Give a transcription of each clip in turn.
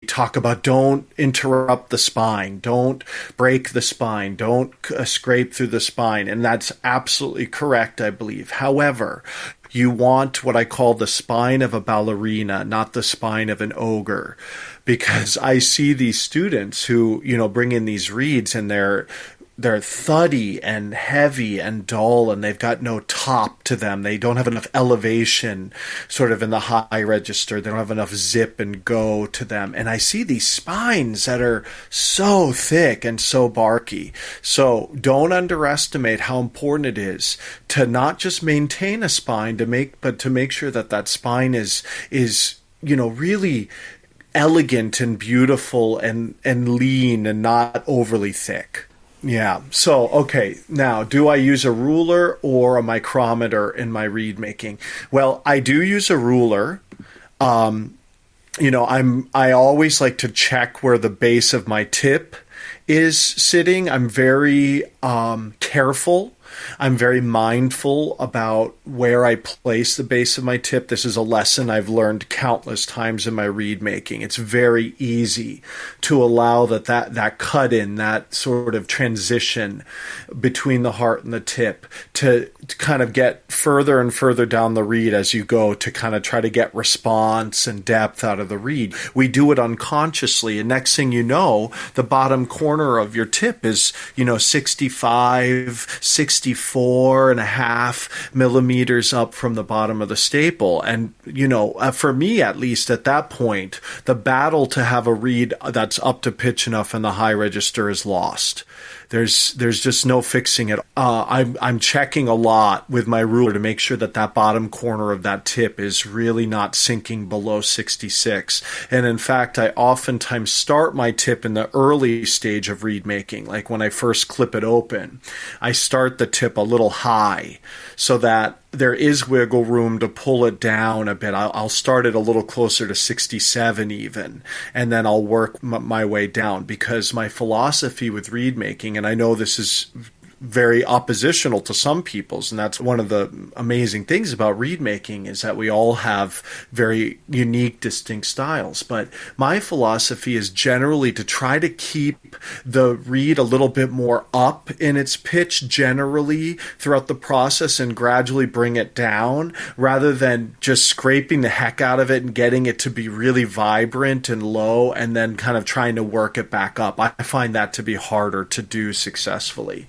talk about don't interrupt the spine, don't break the spine, don't scrape through the spine. And that's absolutely correct, I believe. However, you want what I call the spine of a ballerina, not the spine of an ogre. Because I see these students who, bring in these reeds and they're thuddy and heavy and dull, and they've got no top to them. They don't have enough elevation sort of in the high register. They don't have enough zip and go to them. And I see these spines that are so thick and so barky. So don't underestimate how important it is to not just maintain a spine, but to make sure that spine is really elegant and beautiful and lean and not overly thick. Yeah. So, okay. Now, do I use a ruler or a micrometer in my reed making? Well, I do use a ruler. I always like to check where the base of my tip is sitting. I'm very careful. I'm very mindful about where I place the base of my tip. This is a lesson I've learned countless times in my reed making. It's very easy to allow that cut in, that sort of transition between the heart and the tip to kind of get further and further down the reed as you go to kind of try to get response and depth out of the reed. We do it unconsciously, and next thing you know, the bottom corner of your tip is, 64 and a half millimeters up from the bottom of the staple. And, for me, at least at that point, the battle to have a reed that's up to pitch enough in the high register is lost. There's just no fixing it. I'm checking a lot with my ruler to make sure that bottom corner of that tip is really not sinking below 66. And in fact, I oftentimes start my tip in the early stage of reed making, like when I first clip it open. I start the tip a little high so that there is wiggle room to pull it down a bit. I'll start it a little closer to 67 even, and then I'll work my way down, because my philosophy with reed making, and I know this is very oppositional to some people's, and that's one of the amazing things about reed making, is that we all have very unique, distinct styles. But my philosophy is generally to try to keep the reed a little bit more up in its pitch generally throughout the process and gradually bring it down, rather than just scraping the heck out of it and getting it to be really vibrant and low and then kind of trying to work it back up. I find that to be harder to do successfully.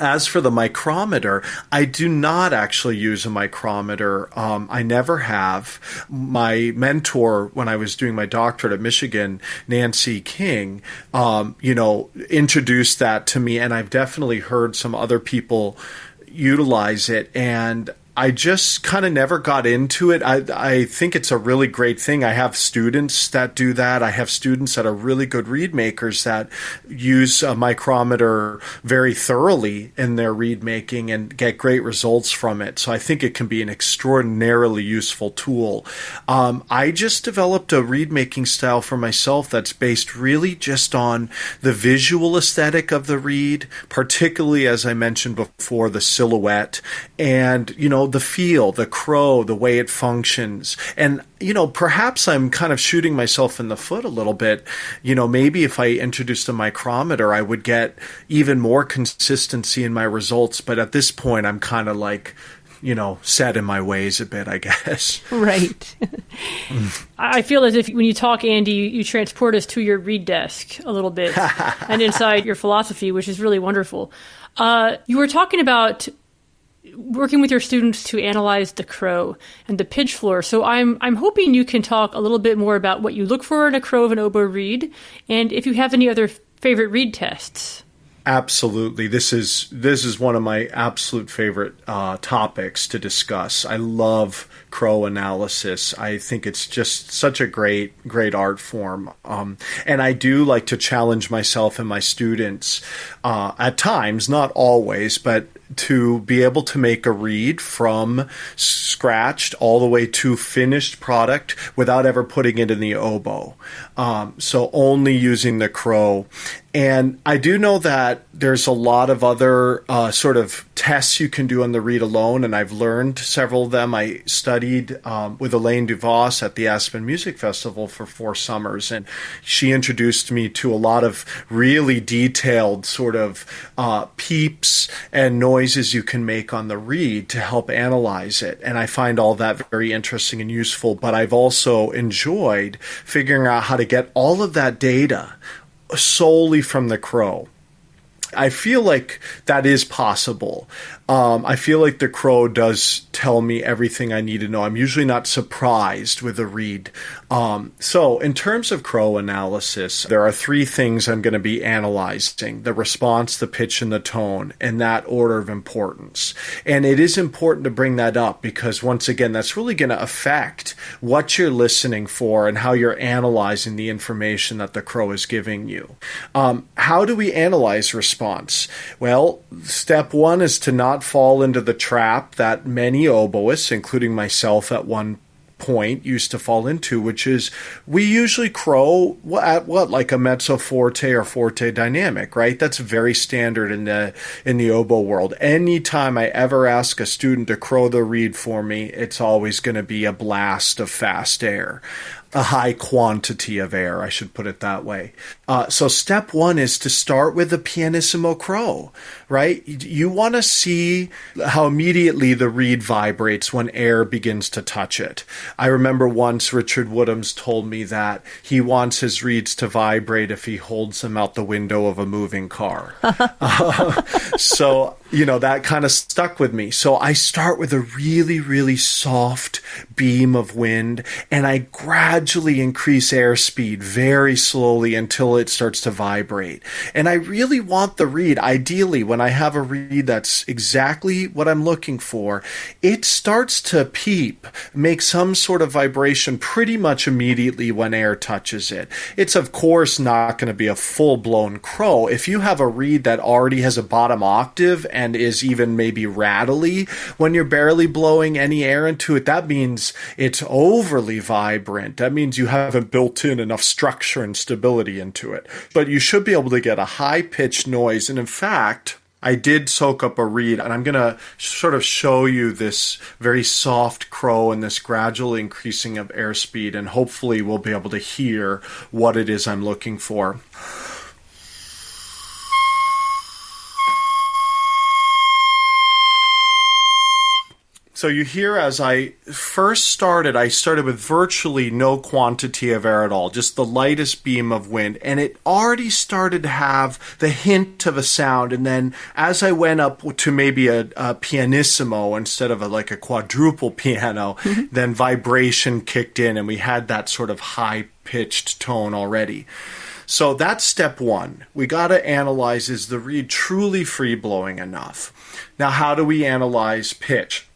As for the micrometer, I do not actually use a micrometer. I never have. My mentor, when I was doing my doctorate at Michigan, Nancy King, introduced that to me, and I've definitely heard some other people utilize it, and I just kind of never got into it. I think it's a really great thing. I have students that do that. I have students that are really good reed makers that use a micrometer very thoroughly in their reed making and get great results from it. So I think it can be an extraordinarily useful tool. I just developed a reed making style for myself that's based really just on the visual aesthetic of the reed, particularly, as I mentioned before, the silhouette and, the feel, the crow, the way it functions. And, perhaps I'm kind of shooting myself in the foot a little bit. Maybe if I introduced a micrometer, I would get even more consistency in my results. But at this point, I'm kind of like, set in my ways a bit, I guess. Right. I feel as if when you talk, Andy, you transport us to your reed desk a little bit and inside your philosophy, which is really wonderful. You were talking about working with your students to analyze the crow and the pitch floor. So I'm hoping you can talk a little bit more about what you look for in a crow of an oboe reed, and if you have any other favorite reed tests. Absolutely. This is one of my absolute favorite topics to discuss. I love crow analysis. I think it's just such a great art form. And I do like to challenge myself and my students at times, not always, but to be able to make a reed from scratched all the way to finished product without ever putting it in the oboe. So only using the crow. And I do know that there's a lot of other sort of tests you can do on the reed alone, and I've learned several of them. I studied with Elaine DuVos at the Aspen Music Festival for 4 summers, and she introduced me to a lot of really detailed sort of peeps and noises you can make on the reed to help analyze it. And I find all that very interesting and useful, but I've also enjoyed figuring out how to get all of that data solely from the crow. I feel like that is possible. I feel like the crow does tell me everything I need to know. I'm usually not surprised with a reed. So in terms of crow analysis, there are 3 things I'm going to be analyzing: the response, the pitch, and the tone, in that order of importance. And it is important to bring that up because, once again, that's really going to affect what you're listening for and how you're analyzing the information that the crow is giving you. How do we analyze response? Well, step 1 is to not fall into the trap that many oboists, including myself at one point, used to fall into, which is we usually crow at like a mezzo forte or forte dynamic, right? That's very standard in the oboe world. Anytime I ever ask a student to crow the reed for me, it's always going to be a blast of fast air. A high quantity of air, I should put it that way. So step 1 is to start with a pianissimo crow, right? You want to see how immediately the reed vibrates when air begins to touch it. I remember once Richard Woodhams told me that he wants his reeds to vibrate if he holds them out the window of a moving car. So, that kind of stuck with me. So I start with a really, really soft beam of wind, and I gradually increase airspeed very slowly until it starts to vibrate. And I really want the reed, ideally, when I have a reed that's exactly what I'm looking for, it starts to peep, make some sort of vibration pretty much immediately when air touches it. It's, of course, not going to be a full-blown crow. If you have a reed that already has a bottom octave and is even maybe rattly when you're barely blowing any air into it, that means it's overly vibrant. That means you haven't built in enough structure and stability into it. But you should be able to get a high-pitched noise. And in fact, I did soak up a reed, and I'm going to sort of show you this very soft crow and this gradual increasing of airspeed, and hopefully we'll be able to hear what it is I'm looking for. So you hear, as I first started, I started with virtually no quantity of air at all, just the lightest beam of wind. And it already started to have the hint of a sound. And then as I went up to maybe a pianissimo instead of like a quadruple piano, then vibration kicked in and we had that sort of high-pitched tone already. So that's step 1. We got to analyze, is the reed truly free-blowing enough? Now, how do we analyze pitch?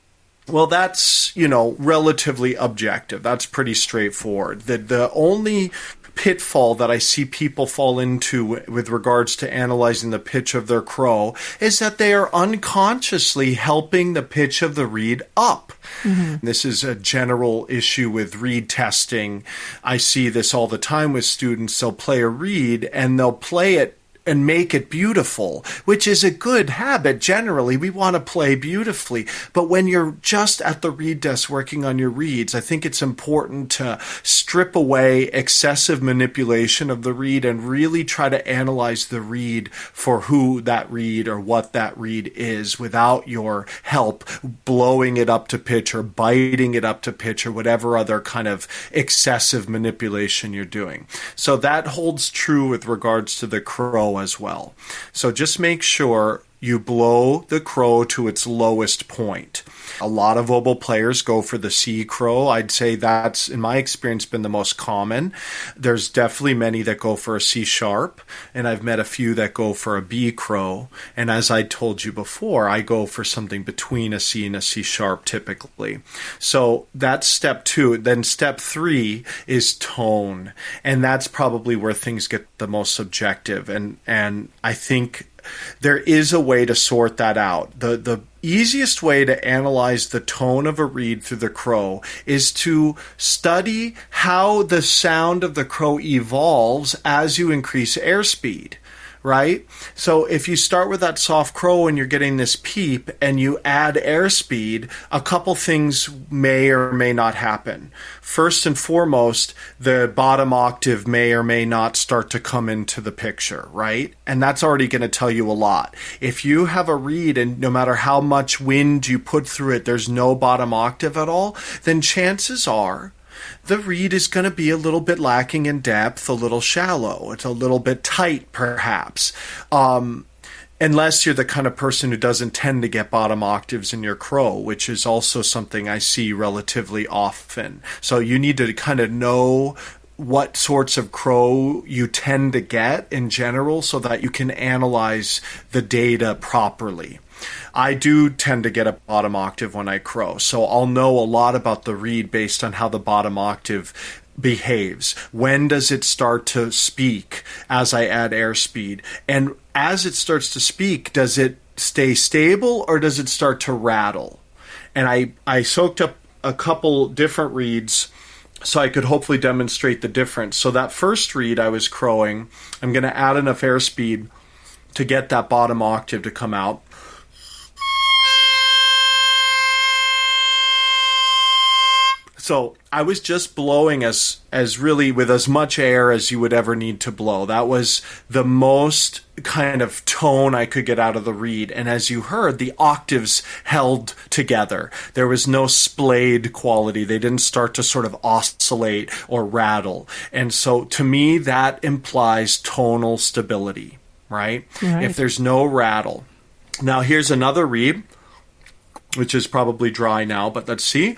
Well, that's, relatively objective. That's pretty straightforward. The only pitfall that I see people fall into with regards to analyzing the pitch of their crow is that they are unconsciously helping the pitch of the reed up. Mm-hmm. This is a general issue with reed testing. I see this all the time with students. They'll play a reed and they'll play it and make it beautiful, which is a good habit. Generally, we want to play beautifully. But when you're just at the reed desk working on your reeds, I think it's important to strip away excessive manipulation of the reed and really try to analyze the reed for who that reed or what that reed is without your help blowing it up to pitch or biting it up to pitch or whatever other kind of excessive manipulation you're doing. So that holds true with regards to the crow as well. So just make sure you blow the crow to its lowest point. A lot of oboe players go for the C crow. I'd say that's, in my experience, been the most common. There's definitely many that go for a C sharp, and I've met a few that go for a B crow. And as I told you before, I go for something between a C and a C sharp typically. So that's step 2. Then step 3 is tone. And that's probably where things get the most subjective. And I think there is a way to sort that out. The easiest way to analyze the tone of a reed through the crow is to study how the sound of the crow evolves as you increase airspeed. right? So if you start with that soft crow and you're getting this peep and you add airspeed, a couple things may or may not happen. First and foremost, the bottom octave may or may not start to come into the picture, right? And that's already going to tell you a lot. If you have a reed and no matter how much wind you put through it, there's no bottom octave at all, then chances are the reed is going to be a little bit lacking in depth, a little shallow. It's a little bit tight, perhaps. Unless you're the kind of person who doesn't tend to get bottom octaves in your crow, which is also something I see relatively often. So you need to kind of know what sorts of crow you tend to get in general so that you can analyze the data properly. I do tend to get a bottom octave when I crow, so I'll know a lot about the reed based on how the bottom octave behaves. When does it start to speak as I add airspeed? And as it starts to speak, does it stay stable or does it start to rattle? And I soaked up a couple different reeds so I could hopefully demonstrate the difference. So that first reed I was crowing, I'm going to add enough airspeed to get that bottom octave to come out. So I was just blowing as really with as much air as you would ever need to blow. That was the most kind of tone I could get out of the reed. And as you heard, the octaves held together. There was no splayed quality. They didn't start to sort of oscillate or rattle. And so to me, that implies tonal stability, right? If there's no rattle. Now here's another reed, which is probably dry now, but let's see.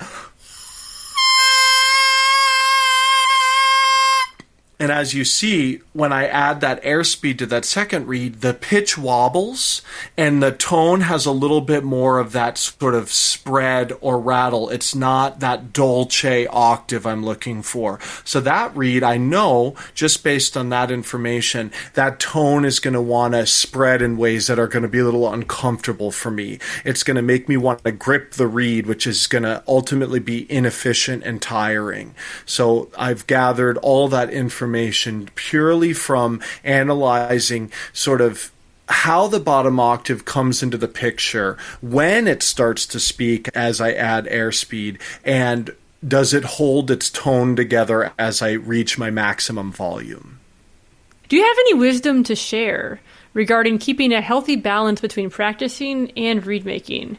And as you see, when I add that airspeed to that second reed, the pitch wobbles and the tone has a little bit more of that sort of spread or rattle. It's not that dolce octave I'm looking for. So that reed, I know, just based on that information, that tone is going to want to spread in ways that are going to be a little uncomfortable for me. It's going to make me want to grip the reed, which is going to ultimately be inefficient and tiring. So I've gathered all that information purely from analyzing sort of how the bottom octave comes into the picture, when it starts to speak as I add airspeed, and does it hold its tone together as I reach my maximum volume. Do you have any wisdom to share regarding keeping a healthy balance between practicing and reed making?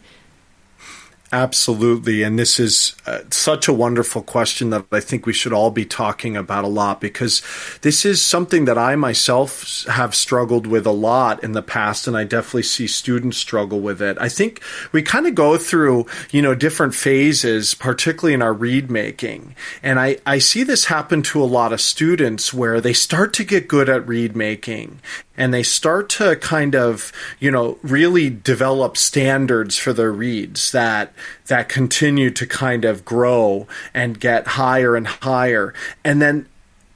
Absolutely. And this is such a wonderful question that I think we should all be talking about a lot, because this is something that I myself have struggled with a lot in the past, and I definitely see students struggle with it. I think we kind of go through, different phases, particularly in our reed making. And I see this happen to a lot of students where they start to get good at reed making. And they start to kind of, really develop standards for their reeds that continue to kind of grow and get higher and higher. And then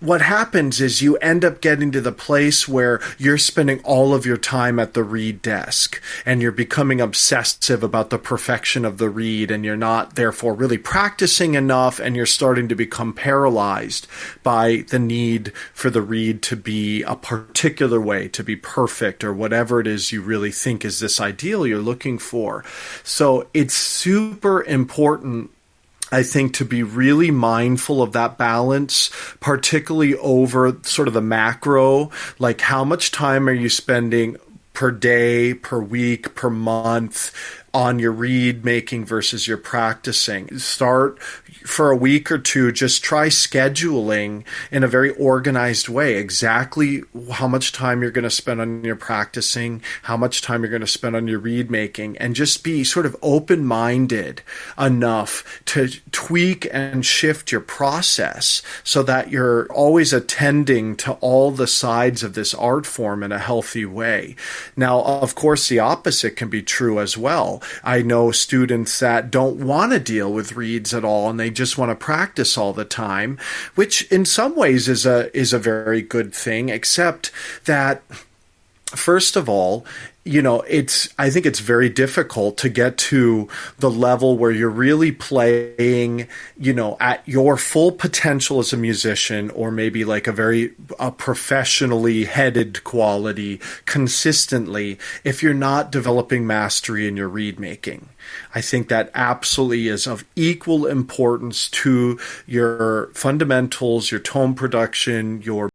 what happens is you end up getting to the place where you're spending all of your time at the reed desk and you're becoming obsessive about the perfection of the reed, and you're not therefore really practicing enough, and you're starting to become paralyzed by the need for the reed to be a particular way, to be perfect, or whatever it is you really think is this ideal you're looking for. So it's super important, I think, to be really mindful of that balance, particularly over sort of the macro, like how much time are you spending per day, per week, per month on your reed making versus your practicing. Start for a week or two, just try scheduling in a very organized way exactly how much time you're going to spend on your practicing, how much time you're going to spend on your reed making, and just be sort of open-minded enough to tweak and shift your process so that you're always attending to all the sides of this art form in a healthy way. Now, of course, the opposite can be true as well. I know students that don't want to deal with reeds at all, and they just want to practice all the time, which in some ways is a very good thing, except that, first of all, I think it's very difficult to get to the level where you're really playing, at your full potential as a musician, or maybe like a professionally headed quality consistently, if you're not developing mastery in your reed making. I think that absolutely is of equal importance to your fundamentals, your tone production, your